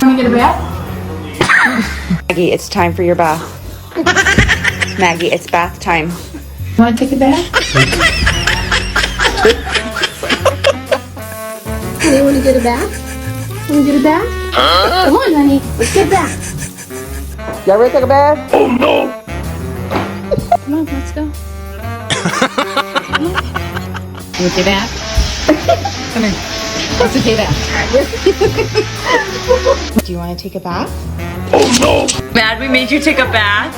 Want to get a bath? Maggie, it's time for your bath. Maggie, it's bath time. Want to take a bath? Honey, want to get a bath? Want to get a bath? Come on, honey. Let's get a bath. Y'all ready to take a bath? Come on, let's go. Want to take a bath? Come here. Let's take a bath. Do you want to take a bath? Oh no! Mad we made you take a bath?